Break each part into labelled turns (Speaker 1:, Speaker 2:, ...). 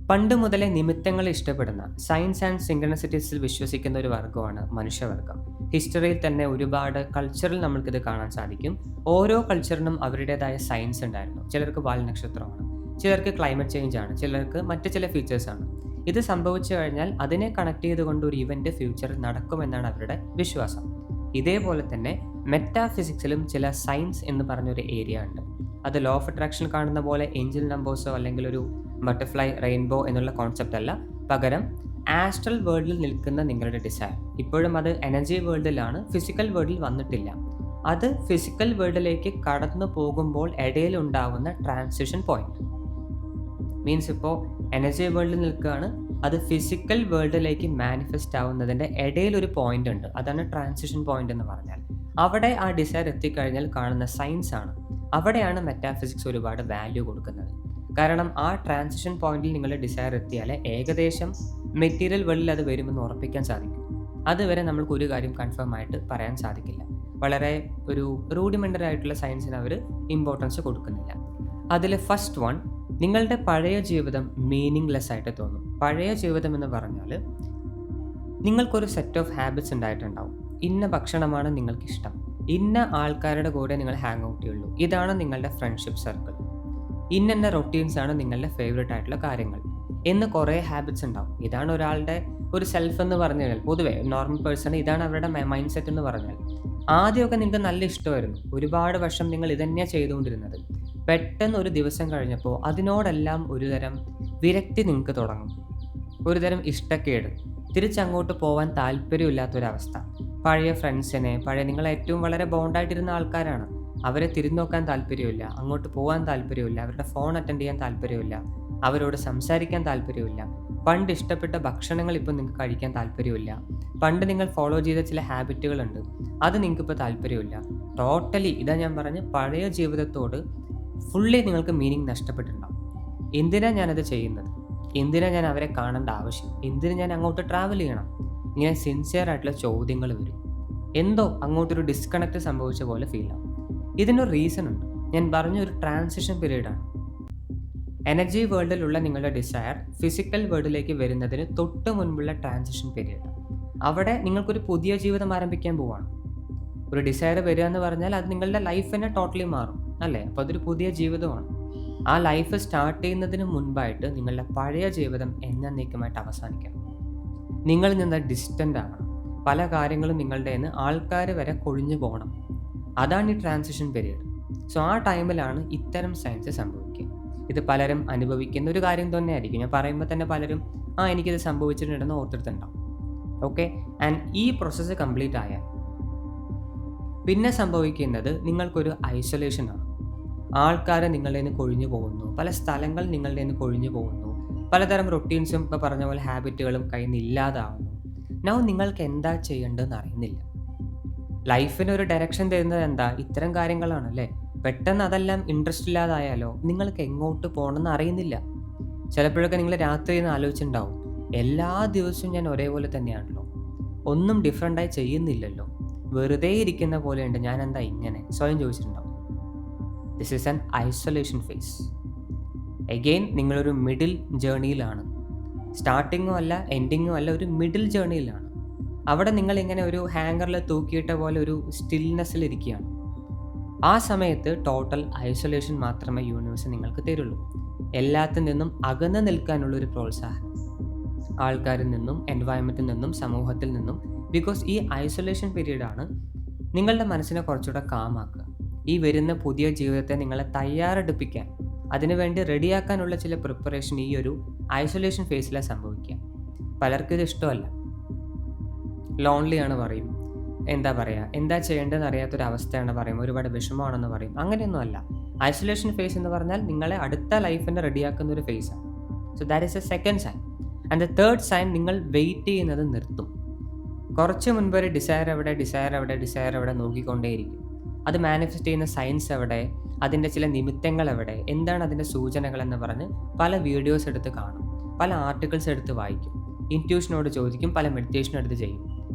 Speaker 1: പണ്ട് മുതലേ നിമിത്തങ്ങളെ ഇഷ്ടപ്പെടുന്ന സയൻസ് ആൻഡ് സിങ്ക്രണസിറ്റീസിൽ വിശ്വസിക്കുന്ന ഒരു വർഗ്ഗമാണ് മനുഷ്യവർഗം. ഹിസ്റ്ററിയിൽ തന്നെ ഒരുപാട് കൾച്ചറിൽ നമ്മൾക്കിത് കാണാൻ സാധിക്കും. ഓരോ കൾച്ചറിനും അവരുടേതായ സയൻസ് ഉണ്ടായിരുന്നു. ചിലർക്ക് വാൽനക്ഷത്രമാണ്, ചിലർക്ക് ക്ലൈമറ്റ് ചേഞ്ച് ആണ്, ചിലർക്ക് മറ്റ് ചില ഫീച്ചേഴ്സ് ആണ്. ഇത് സംഭവിച്ചു കഴിഞ്ഞാൽ അതിനെ കണക്ട് ചെയ്തുകൊണ്ട് ഒരു ഇവന്റ് ഫ്യൂച്ചറിൽ നടക്കുമെന്നാണ് അവരുടെ വിശ്വാസം. ഇതേപോലെ തന്നെ മെറ്റാഫിസിക്സിലും ചില സയൻസ് എന്ന് പറഞ്ഞൊരു ഏരിയ ഉണ്ട്. അത് ലോ ഓഫ് അട്രാക്ഷൻ കാണുന്ന പോലെ ഏഞ്ചൽ നമ്പേഴ്സോ അല്ലെങ്കിൽ ഒരു ബട്ടർഫ്ലൈ റെയിൻബോ എന്നുള്ള കോൺസെപ്റ്റ് അല്ല, പകരം ആസ്ട്രൽ വേൾഡിൽ നിൽക്കുന്ന നിങ്ങളുടെ ഡിസയർ. ഇപ്പോഴും അത് എനർജി വേൾഡിലാണ്, ഫിസിക്കൽ വേൾഡിൽ വന്നിട്ടില്ല. അത് ഫിസിക്കൽ വേൾഡിലേക്ക് കടന്നു പോകുമ്പോൾ ഇടയിൽ ഉണ്ടാവുന്ന ട്രാൻസിഷൻ പോയിന്റ്. മീൻസ് ഇപ്പോൾ എനർജി വേൾഡിൽ നിൽക്കുകയാണ്, അത് ഫിസിക്കൽ വേൾഡിലേക്ക് മാനിഫെസ്റ്റ് ആവുന്നതിൻ്റെ ഇടയിൽ ഒരു പോയിന്റ് ഉണ്ട്. അതാണ് ട്രാൻസിഷൻ പോയിന്റ് എന്ന് പറഞ്ഞാൽ. അവിടെ ആ ഡിസയർ എത്തിക്കഴിഞ്ഞാൽ കാണുന്ന സയൻസ് ആണ്. അവിടെയാണ് മെറ്റാഫിസിക്സ് ഒരുപാട് വാല്യൂ കൊടുക്കുന്നത്. കാരണം ആ ട്രാൻസിഷൻ പോയിന്റിൽ നിങ്ങളുടെ ഡിസയർ എത്തിയാൽ ഏകദേശം മെറ്റീരിയൽ വേൾഡിൽ അത് വരുമെന്ന് ഉറപ്പിക്കാൻ സാധിക്കും. അതുവരെ നമ്മൾക്ക് ഒരു കാര്യം കൺഫേം ആയിട്ട് പറയാൻ സാധിക്കില്ല. വളരെ ഒരു റൂഡിമെൻ്ററി ആയിട്ടുള്ള സയൻസിന് അവർ ഇമ്പോർട്ടൻസ് കൊടുക്കുന്നില്ല. അതിൽ ഫസ്റ്റ് വൺ, നിങ്ങളുടെ പഴയ ജീവിതം മീനിങ്ലെസ് ആയിട്ട് തോന്നും. പഴയ ജീവിതം എന്ന് പറഞ്ഞാൽ നിങ്ങൾക്കൊരു സെറ്റ് ഓഫ് ഹാബിറ്റ്സ് ഉണ്ടായിട്ടുണ്ടാവും. ഇന്ന ഭക്ഷണമാണ് നിങ്ങൾക്കിഷ്ടം, ഇന്ന ആൾക്കാരുടെ കൂടെ നിങ്ങൾ ഹാങ് ഔട്ട് ചെയ്യുള്ളൂ, ഇതാണ് നിങ്ങളുടെ ഫ്രണ്ട്ഷിപ്പ് സർക്കിൾ, ഇന്ന റൊട്ടീൻസ് ആണ് നിങ്ങളുടെ ഫേവറേറ്റ് ആയിട്ടുള്ള കാര്യങ്ങൾ എന്ന് കുറേ ഹാബിറ്റ്സ് ഉണ്ടാവും. ഇതാണ് ഒരാളുടെ ഒരു സെൽഫ് എന്ന് പറഞ്ഞു കഴിഞ്ഞാൽ, പൊതുവേ നോർമൽ പേഴ്സൺ ഇതാണ് അവരുടെ മൈൻഡ് സെറ്റ് എന്ന് പറഞ്ഞാൽ. ആദ്യമൊക്കെ നിങ്ങൾക്ക് നല്ല ഇഷ്ടമായിരുന്നു, ഒരുപാട് വർഷം നിങ്ങൾ ഇതന്നെയാണ് ചെയ്തുകൊണ്ടിരുന്നത്. പെട്ടെന്ന് ഒരു ദിവസം കഴിഞ്ഞപ്പോൾ അതിനോടെല്ലാം ഒരുതരം വിരക്തി നിങ്ങൾക്ക് തുടങ്ങും, ഒരുതരം ഇഷ്ടക്കേട്, തിരിച്ചങ്ങോട്ട് പോകാൻ താല്പര്യമില്ലാത്തൊരവസ്ഥ. പഴയ ഫ്രണ്ട്സിനെ, പഴയ നിങ്ങൾ ഏറ്റവും വളരെ ബോണ്ടായിട്ടിരുന്ന ആൾക്കാരാണ്, അവരെ തിരിഞ്ഞുനോക്കാൻ താല്പര്യമില്ല, അങ്ങോട്ട് പോകാൻ താല്പര്യമില്ല, അവരുടെ ഫോൺ അറ്റൻഡ് ചെയ്യാൻ താല്പര്യമില്ല, അവരോട് സംസാരിക്കാൻ താല്പര്യമില്ല. പണ്ട് ഇഷ്ടപ്പെട്ട ഭക്ഷണങ്ങൾ ഇപ്പോൾ നിങ്ങൾക്ക് കഴിക്കാൻ താല്പര്യമില്ല. പണ്ട് നിങ്ങൾ ഫോളോ ചെയ്ത ചില ഹാബിറ്റുകളുണ്ട്, അത് നിങ്ങൾക്കിപ്പോൾ താല്പര്യമില്ല. ടോട്ടലി ഇതാ ഞാൻ പറഞ്ഞ് പഴയ ജീവിതത്തോട് ഫുള്ളി നിങ്ങൾക്ക് മീനിങ് നഷ്ടപ്പെട്ടിട്ടുണ്ടാവും. എന്തിനാണ് ഞാനത് ചെയ്യുന്നത്, എന്തിനാണ് ഞാൻ അവരെ കാണേണ്ട ആവശ്യം, എന്തിനാ ഞാൻ അങ്ങോട്ട് ട്രാവൽ ചെയ്യണം, ഇങ്ങനെ സിൻസിയർ ആയിട്ടുള്ള ചോദ്യങ്ങൾ വരും. എന്തോ അങ്ങോട്ടൊരു ഡിസ്കണക്റ്റ് സംഭവിച്ച പോലെ ഫീൽ ആവും. ഇതിനൊരു റീസൺ ഉണ്ട്. ഞാൻ പറഞ്ഞ ഒരു ട്രാൻസിഷൻ പീരീഡാണ്. എനർജി വേൾഡിലുള്ള നിങ്ങളുടെ ഡിസയർ ഫിസിക്കൽ വേൾഡിലേക്ക് വരുന്നതിന് തൊട്ട് മുൻപുള്ള ട്രാൻസിഷൻ പീരീഡ്. അവിടെ നിങ്ങൾക്കൊരു പുതിയ ജീവിതം ആരംഭിക്കാൻ പോവാണ്. ഒരു ഡിസയർ വരിക എന്ന് പറഞ്ഞാൽ അത് നിങ്ങളുടെ ലൈഫിനെ ടോട്ടലി മാറും, അല്ലേ? അപ്പോൾ അതൊരു പുതിയ ജീവിതമാണ്. ആ ലൈഫ് സ്റ്റാർട്ട് ചെയ്യുന്നതിന് മുൻപായിട്ട് നിങ്ങളുടെ പഴയ ജീവിതം എന്നേക്കുമായിട്ട് അവസാനിക്കണം. നിങ്ങളിൽ നിന്ന് ഡിസ്റ്റൻ്റ് ആകണം. പല കാര്യങ്ങളും നിങ്ങളുടെ നിന്ന് ആൾക്കാർ വരെ കൊഴിഞ്ഞു പോകണം. അതാണ് ഈ ട്രാൻസിഷൻ പീരീഡ്. സോ ആ ടൈമിലാണ് ഇത്തരം സയൻസ് സംഭവിക്കുക. ഇത് പലരും അനുഭവിക്കുന്ന ഒരു കാര്യം തന്നെയായിരിക്കും. ഞാൻ പറയുമ്പോൾ തന്നെ പലരും എനിക്കിത് സംഭവിച്ചിട്ടുണ്ടെന്ന് ഓർത്തെടുത്തുണ്ടാവും. ഓക്കെ, ആൻഡ് ഈ പ്രോസസ്സ് കംപ്ലീറ്റ് ആയാൽ പിന്നെ സംഭവിക്കുന്നത് നിങ്ങൾക്കൊരു ഐസൊലേഷനാണ്. ആൾക്കാർ നിങ്ങളുടെ നിന്ന് കൊഴിഞ്ഞു പോകുന്നു, പല സ്ഥലങ്ങൾ നിങ്ങളുടെ നിന്ന് കൊഴിഞ്ഞു പോകുന്നു, പലതരം റൊട്ടീൻസും ഇപ്പോൾ പറഞ്ഞ പോലെ ഹാബിറ്റുകളും കയ്യിൽ നിന്ന് ഇല്ലാതാവുന്നു. നൗ നിങ്ങൾക്ക് എന്താ ചെയ്യേണ്ടതെന്ന് അറിയുന്നില്ല. ലൈഫിന് ഒരു ഡയറക്ഷൻ തരുന്നത് എന്താ? ഇത്തരം കാര്യങ്ങളാണല്ലേ. പെട്ടെന്ന് അതെല്ലാം ഇൻട്രസ്റ്റ് ഇല്ലാതായാലോ നിങ്ങൾക്ക് എങ്ങോട്ട് പോകണമെന്ന് അറിയുന്നില്ല. ചിലപ്പോഴൊക്കെ നിങ്ങൾ രാത്രി നിന്ന് ആലോചിച്ചിട്ടുണ്ടാവും, എല്ലാ ദിവസവും ഞാൻ ഒരേപോലെ തന്നെയാണല്ലോ, ഒന്നും ഡിഫറെൻ്റായി ചെയ്യുന്നില്ലല്ലോ, വെറുതെ ഇരിക്കുന്ന പോലെയുണ്ട്, ഞാൻ എന്താ ഇങ്ങനെ സ്വയം ചോദിച്ചിട്ടുണ്ടാവും. This is an isolation phase. Again നിങ്ങളൊരു മിഡിൽ ജേർണിയിലാണ്. സ്റ്റാർട്ടിങ്ങും അല്ല എൻഡിങ്ങും അല്ല, ഒരു മിഡിൽ ജേർണിയിലാണ്. അവിടെ നിങ്ങളിങ്ങനെ ഒരു ഹാങ്കറിൽ തൂക്കിയിട്ട പോലെ ഒരു സ്റ്റിൽനെസ്സിൽ ഇരിക്കുകയാണ്. ആ സമയത്ത് ടോട്ടൽ ഐസൊലേഷൻ മാത്രമേ യൂണിവേഴ്സ് നിങ്ങൾക്ക് തരുള്ളൂ. എല്ലാത്തിൽ നിന്നും അകന്ന് നിൽക്കാനുള്ളൊരു പ്രോത്സാഹനം, ആൾക്കാരിൽ നിന്നും, എൻവയൺമെൻറ്റിൽ നിന്നും, സമൂഹത്തിൽ നിന്നും. ബിക്കോസ് ഈ ഐസൊലേഷൻ പീരീഡാണ് നിങ്ങളുടെ മനസ്സിനെ കുറച്ചുകൂടെ കാമാക്കുക. ഈ വരുന്ന പുതിയ ജീവിതത്തെ നിങ്ങളെ തയ്യാറെടുപ്പിക്കാൻ, അതിനുവേണ്ടി റെഡിയാക്കാനുള്ള ചില പ്രിപ്പറേഷൻ ഈ ഒരു ഐസൊലേഷൻ ഫേസിലാണ് സംഭവിക്കുക. പലർക്കും ഇത് ഇഷ്ടമല്ല, ലോൺലിയാണ് പറയും, എന്താ പറയുക, എന്താ ചെയ്യേണ്ടതെന്ന് അറിയാത്തൊരവസ്ഥയാണ് പറയും, ഒരുപാട് വിഷമമാണെന്ന് പറയും. അങ്ങനെയൊന്നും അല്ല. ഐസൊലേഷൻ ഫേസ് എന്ന് പറഞ്ഞാൽ നിങ്ങളെ അടുത്ത ലൈഫിനെ റെഡിയാക്കുന്ന ഒരു ഫേസാണ്. So that is a second sign. And the third sign, നിങ്ങൾ വെയിറ്റ് ചെയ്യുന്നത് നിർത്തും. കുറച്ച് മുൻപ് ഒരു ഡിസയർ എവിടെ നോക്കിക്കൊണ്ടേയിരിക്കും. അത് മാനിഫെസ്റ്റ് ചെയ്യുന്ന സയൻസ് എവിടെ, അതിൻ്റെ ചില നിമിത്തങ്ങൾ എവിടെ, എന്താണ് അതിൻ്റെ സൂചനകൾ എന്ന് പറഞ്ഞ് പല വീഡിയോസ് എടുത്ത് കാണും, പല ആർട്ടിക്കിൾസ് എടുത്ത് വായിക്കും, ഇൻറ്റ്യൂഷനോട് ചോദിക്കും, പല മെഡിറ്റേഷൻ എടുത്ത് ചെയ്യും.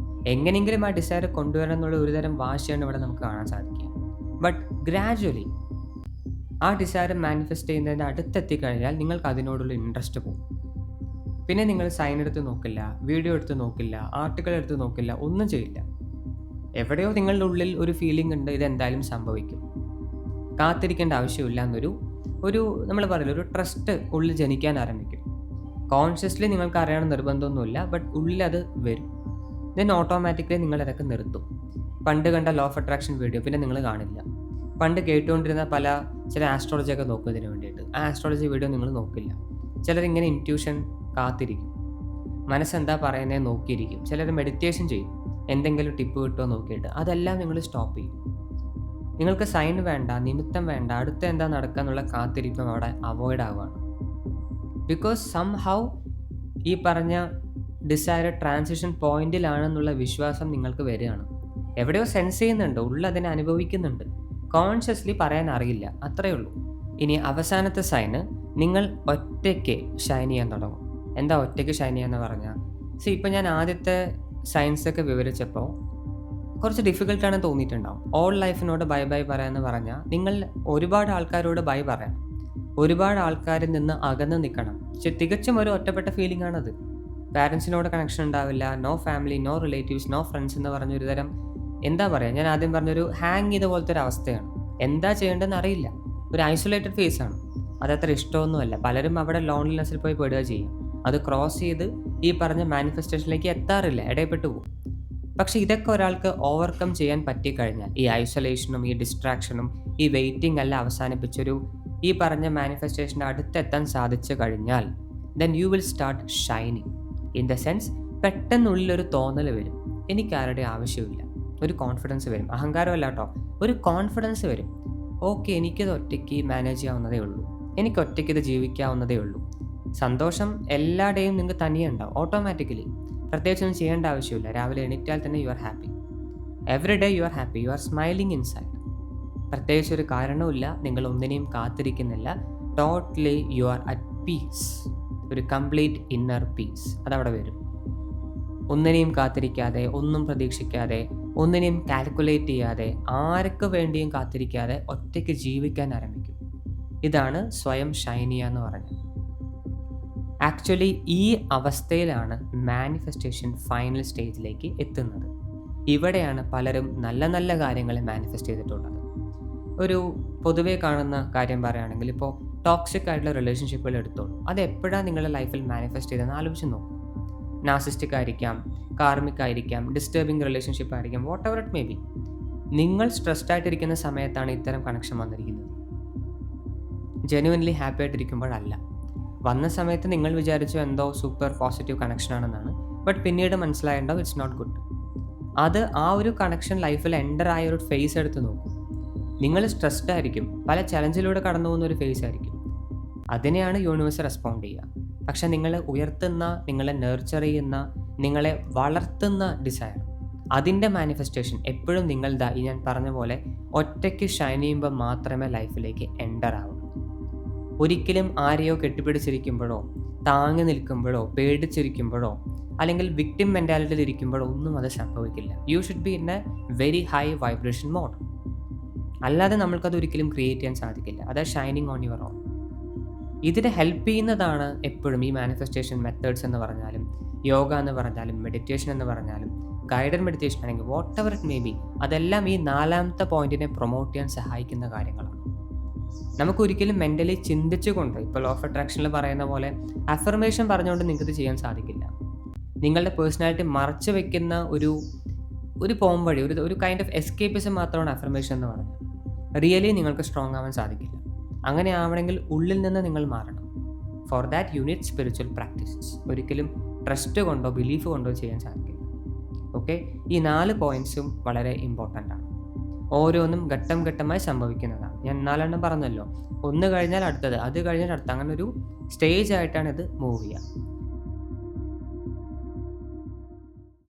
Speaker 1: എങ്ങനെയെങ്കിലും ആ ഡിസയർ കൊണ്ടുവരണം എന്നുള്ള ഒരുതരം വാശിയാണ് ഇവിടെ നമുക്ക് കാണാൻ സാധിക്കുക. ബട്ട് ഗ്രാജ്വലി ആ ഡിസയർ മാനിഫെസ്റ്റ് ചെയ്യുന്നതിൻ്റെ അടുത്തെത്തിക്കഴിഞ്ഞാൽ നിങ്ങൾക്ക് അതിനോടുള്ള ഇൻട്രസ്റ്റ് പോകും. പിന്നെ നിങ്ങൾ സൈൻ എടുത്ത് നോക്കില്ല, വീഡിയോ എടുത്ത് നോക്കില്ല, ആർട്ടിക്കിൾ എടുത്ത് നോക്കില്ല, ഒന്നും ചെയ്യില്ല. എവിടെയോ നിങ്ങളുടെ ഉള്ളിൽ ഒരു ഫീലിംഗ് ഉണ്ട്, ഇതെന്തായാലും സംഭവിക്കും, കാത്തിരിക്കേണ്ട ആവശ്യമില്ല എന്നൊരു നമ്മൾ പറയില്ല, ഒരു ട്രസ്റ്റ് ഉള്ളിൽ ജനിക്കാൻ ആരംഭിക്കും. കോൺഷ്യസ്ലി നിങ്ങൾക്ക് അറിയണം നിർബന്ധമൊന്നുമില്ല, ബട്ട് ഉള്ളിൽ അത് വരും. ദെൻ ഓട്ടോമാറ്റിക്കലി നിങ്ങൾ ഇതൊക്കെ നിർത്തും. പണ്ട് കണ്ട ലോ ഓഫ് അട്രാക്ഷൻ വീഡിയോ പിന്നെ നിങ്ങൾ കാണില്ല. പണ്ട് കേട്ടുകൊണ്ടിരുന്ന ചില ആസ്ട്രോളജി ഒക്കെ നോക്കും ഇതിന് വേണ്ടിയിട്ട്. ആ ആസ്ട്രോളജി വീഡിയോ നിങ്ങൾ നോക്കില്ല. ചിലരിങ്ങനെ ഇൻറ്റ്യൂഷൻ കാത്തിരിക്കും, മനസ്സെന്താ പറയുന്നത് നോക്കിയിരിക്കും. ചിലർ മെഡിറ്റേഷൻ ചെയ്യും, എന്തെങ്കിലും ടിപ്പ് കിട്ടുമോ നോക്കിയിട്ട്. അതെല്ലാം നിങ്ങൾ സ്റ്റോപ്പ് ചെയ്യും. നിങ്ങൾക്ക് സൈൻ വേണ്ട, നിമിത്തം വേണ്ട, അടുത്ത എന്താ നടക്കുക എന്നുള്ള കാത്തിരിപ്പം അവിടെ അവോയ്ഡ് ആവുകയാണ്. ബിക്കോസ് സംഹൗ ഈ പറഞ്ഞ ഡിസൈഡ് ട്രാൻസിഷൻ പോയിന്റിലാണെന്നുള്ള വിശ്വാസം നിങ്ങൾക്ക് വരികയാണ്. എവിടെയോ സെൻസ് ചെയ്യുന്നുണ്ട്, ഉള്ളതിനെ അനുഭവിക്കുന്നുണ്ട്, കോൺഷ്യസ്ലി പറയാൻ അറിയില്ല, അത്രയേ ഉള്ളൂ. ഇനി അവസാനത്തെ സൈന്, നിങ്ങൾ ഒറ്റയ്ക്ക് ഷൈൻ ചെയ്യാൻ തുടങ്ങും. എന്താ ഒറ്റയ്ക്ക് ഷൈൻ ചെയ്യാന്ന് പറഞ്ഞാൽ, ഇപ്പം ഞാൻ ആദ്യത്തെ സയൻസൊക്കെ വിവരിച്ചപ്പോൾ കുറച്ച് ഡിഫിക്കൽട്ടാണ് തോന്നിയിട്ടുണ്ടാവും. ഓൾ ലൈഫിനോട് ബൈ ബൈ പറയാമെന്ന് പറഞ്ഞാൽ നിങ്ങൾ ഒരുപാട് ആൾക്കാരോട് ബൈ പറയണം, ഒരുപാട് ആൾക്കാരിൽ നിന്ന് അകന്ന് നിൽക്കണം. തികച്ചും ഒരു ഒറ്റപ്പെട്ട ഫീലിംഗ് ആണത്. പാരൻസിനോട് കണക്ഷൻ ഉണ്ടാവില്ല, no family, no relatives, no friends എന്ന് പറഞ്ഞൊരു തരം, എന്താ പറയുക, ഞാൻ ആദ്യം പറഞ്ഞൊരു ഹാങ് ചെയ്ത പോലത്തെ ഒരു അവസ്ഥയാണ്. എന്താ ചെയ്യേണ്ടതെന്ന് അറിയില്ല, ഒരു ഐസൊലേറ്റഡ് ഫേസ് ആണ്. അതത്ര ഇഷ്ടമൊന്നുമല്ല. പലരും അവിടെ ലോൺലിനെസ്സിൽ പോയി പെടുക ചെയ്യും. അത് ക്രോസ് ചെയ്ത് ഈ പറഞ്ഞ മാനിഫെസ്റ്റേഷനിലേക്ക് എത്താറില്ല, ഇടയപ്പെട്ടു പോകും. പക്ഷെ ഇതൊക്കെ ഒരാൾക്ക് ഓവർകം ചെയ്യാൻ പറ്റിക്കഴിഞ്ഞാൽ, ഈ ഐസൊലേഷനും ഈ ഡിസ്ട്രാക്ഷനും ഈ വെയിറ്റിംഗ് എല്ലാം അവസാനിപ്പിച്ചൊരു ഈ പറഞ്ഞ മാനിഫെസ്റ്റേഷൻ്റെ അടുത്തെത്താൻ സാധിച്ചു കഴിഞ്ഞാൽ, then you will start shining. In the sense, പെട്ടെന്നുള്ളിലൊരു തോന്നൽ വരും, എനിക്കാരുടെ ആവശ്യമില്ല. ഒരു കോൺഫിഡൻസ് വരും, അഹങ്കാരമല്ല കേട്ടോ, ഒരു കോൺഫിഡൻസ് വരും. ഓക്കെ, എനിക്കിത് ഒറ്റയ്ക്ക് മാനേജ് ചെയ്യാവുന്നതേ ഉള്ളൂ, എനിക്ക് ഒറ്റയ്ക്ക് ഇത് ജീവിക്കാവുന്നതേ ഉള്ളൂ. സന്തോഷം എല്ലാ ഡേയും നിങ്ങൾക്ക് തനിയെ ഉണ്ടാവും, ഓട്ടോമാറ്റിക്കലി. പ്രത്യേകിച്ചൊന്നും ചെയ്യേണ്ട ആവശ്യമില്ല. രാവിലെ എണീറ്റാൽ തന്നെ you are happy. Every day you are happy, you are smiling inside. പ്രത്യേകിച്ച് ഒരു കാരണവുമില്ല, നിങ്ങൾ ഒന്നിനെയും കാത്തിരിക്കുന്നില്ല. Totally you are at peace, ഒരു കംപ്ലീറ്റ് ഇന്നർ പീസ് അതവിടെ വരും. ഒന്നിനെയും കാത്തിരിക്കാതെ, ഒന്നും പ്രതീക്ഷിക്കാതെ, ഒന്നിനെയും കാൽക്കുലേറ്റ് ചെയ്യാതെ, ആർക്ക് വേണ്ടിയും കാത്തിരിക്കാതെ ഒറ്റയ്ക്ക് ജീവിക്കാൻ ആരംഭിക്കും. ഇതാണ് സ്വയം ഷൈനിയ എന്ന് പറഞ്ഞത്. ആക്ച്വലി ഈ അവസ്ഥയിലാണ് മാനിഫെസ്റ്റേഷൻ ഫൈനൽ സ്റ്റേജിലേക്ക് എത്തുന്നത്. ഇവിടെയാണ് പലരും നല്ല നല്ല കാര്യങ്ങൾ മാനിഫെസ്റ്റ് ചെയ്തിട്ടുള്ളത്. ഒരു പൊതുവെ കാണുന്ന കാര്യം പറയുകയാണെങ്കിൽ, ഇപ്പോൾ ടോക്സിക് ആയിട്ടുള്ള റിലേഷൻഷിപ്പുകൾ എടുത്തോളൂ. അത് എപ്പോഴാണ് നിങ്ങളുടെ ലൈഫിൽ മാനിഫെസ്റ്റ് ചെയ്തതെന്ന് ആലോചിച്ച് നോക്കും. നാർസിസ്റ്റിക് ആയിരിക്കാം, കാർമിക് ആയിരിക്കാം, ഡിസ്റ്റർബിംഗ് റിലേഷൻഷിപ്പ് ആയിരിക്കാം, whatever it may be. നിങ്ങൾ സ്ട്രെസ്ഡ് ആയിട്ടിരിക്കുന്ന സമയത്താണ് ഇത്തരം കണക്ഷൻ വന്നിരിക്കുന്നത്. ജെന്യുവൻലി ഹാപ്പി ആയിട്ടിരിക്കുമ്പോഴല്ല. വന്ന സമയത്ത് നിങ്ങൾ വിചാരിച്ചു എന്തോ സൂപ്പർ പോസിറ്റീവ് കണക്ഷൻ ആണെന്നാണ്, ബട്ട് പിന്നീട് മനസ്സിലായിട്ടുണ്ടാവും ഇറ്റ്സ് നോട്ട് ഗുഡ്. അത് ആ ഒരു കണക്ഷൻ ലൈഫിൽ എൻ്റർ ആയ ഒരു ഫേസ് എടുത്ത് നോക്കും. നിങ്ങൾ സ്ട്രെസ്ഡ് ആയിരിക്കും, പല ചലഞ്ചിലൂടെ കടന്നു പോകുന്ന ഒരു ഫേസ് ആയിരിക്കും. അതിനെയാണ് യൂണിവേഴ്സ് റെസ്പോണ്ട് ചെയ്യുക. പക്ഷെ നിങ്ങളെ ഉയർത്തുന്ന, നിങ്ങളെ നെർച്ചർ ചെയ്യുന്ന, നിങ്ങളെ വളർത്തുന്ന ഡിസയർ, അതിൻ്റെ മാനിഫെസ്റ്റേഷൻ എപ്പോഴും നിങ്ങളുടെ ഈ ഞാൻ പറഞ്ഞ പോലെ ഒറ്റയ്ക്ക് ഷൈൻ ചെയ്യുമ്പോൾ മാത്രമേ ലൈഫിലേക്ക് എൻ്റർ ആവൂ. ഒരിക്കലും ആരെയോ കെട്ടിപ്പിടിച്ചിരിക്കുമ്പോഴോ, താങ്ങി നിൽക്കുമ്പോഴോ, പേടിച്ചിരിക്കുമ്പോഴോ, അല്ലെങ്കിൽ വിക്ടിം മെൻറ്റാലിറ്റിയിൽ ഇരിക്കുമ്പോഴോ ഒന്നും അത് സംഭവിക്കില്ല. You should be in a very high vibration mode. അല്ലാതെ നമ്മൾക്കത് ഒരിക്കലും ക്രിയേറ്റ് ചെയ്യാൻ സാധിക്കില്ല. അത് ഷൈനിങ് ഓൺ യുവർ ഓൺ. ഇതിനെ ഹെൽപ്പ് ചെയ്യുന്നതാണ് എപ്പോഴും ഈ മാനിഫെസ്റ്റേഷൻ മെത്തേഡ്സ് എന്ന് പറഞ്ഞാലും, യോഗ എന്ന് പറഞ്ഞാലും, മെഡിറ്റേഷൻ എന്ന് പറഞ്ഞാലും, ഗൈഡഡ് മെഡിറ്റേഷൻ ആണെങ്കിൽ, what ever it may B, അതെല്ലാം ഈ നാലാമത്തെ പോയിന്റിനെ പ്രൊമോട്ട് ചെയ്യാൻ സഹായിക്കുന്ന കാര്യങ്ങളാണ്. നമുക്കൊരിക്കലും മെൻ്റലി ചിന്തിച്ചുകൊണ്ട്, ഇപ്പോൾ ലോ ഓഫ് അട്രാക്ഷനിൽ പറയുന്ന പോലെ അഫർമേഷൻ പറഞ്ഞുകൊണ്ട് നിങ്ങൾക്കിത് ചെയ്യാൻ സാധിക്കില്ല. നിങ്ങളുടെ പേഴ്സണാലിറ്റി മറച്ചു വെക്കുന്ന ഒരു പോം വഴി, ഒരു കൈൻഡ് ഓഫ് എസ്കേപ്പിസം മാത്രമാണ് അഫർമേഷൻ എന്ന് പറഞ്ഞത്. റിയലി നിങ്ങൾക്ക് സ്ട്രോങ് ആവാൻ സാധിക്കില്ല. അങ്ങനെ ആവണമെങ്കിൽ ഉള്ളിൽ നിന്ന് നിങ്ങൾ മാറണം. For that you need spiritual practices. ഒരിക്കലും ട്രസ്റ്റ് കൊണ്ടോ ബിലീഫ് കൊണ്ടോ ചെയ്യാൻ സാധിക്കില്ല. ഓക്കെ, ഈ 4 പോയിൻറ്റ്സും വളരെ ഇമ്പോർട്ടൻ്റ് ആണ്. ഓരോന്നും ഘട്ടം ഘട്ടമായി സംഭവിക്കുന്നതാണ്. ഞാൻ 4 പറഞ്ഞല്ലോ, ഒന്ന് കഴിഞ്ഞാൽ അടുത്തത്, അത് കഴിഞ്ഞാൽ അടുത്ത, അങ്ങനെ ഒരു സ്റ്റേജ് ആയിട്ടാണ് ഇത് മൂവ് ചെയ്യുക.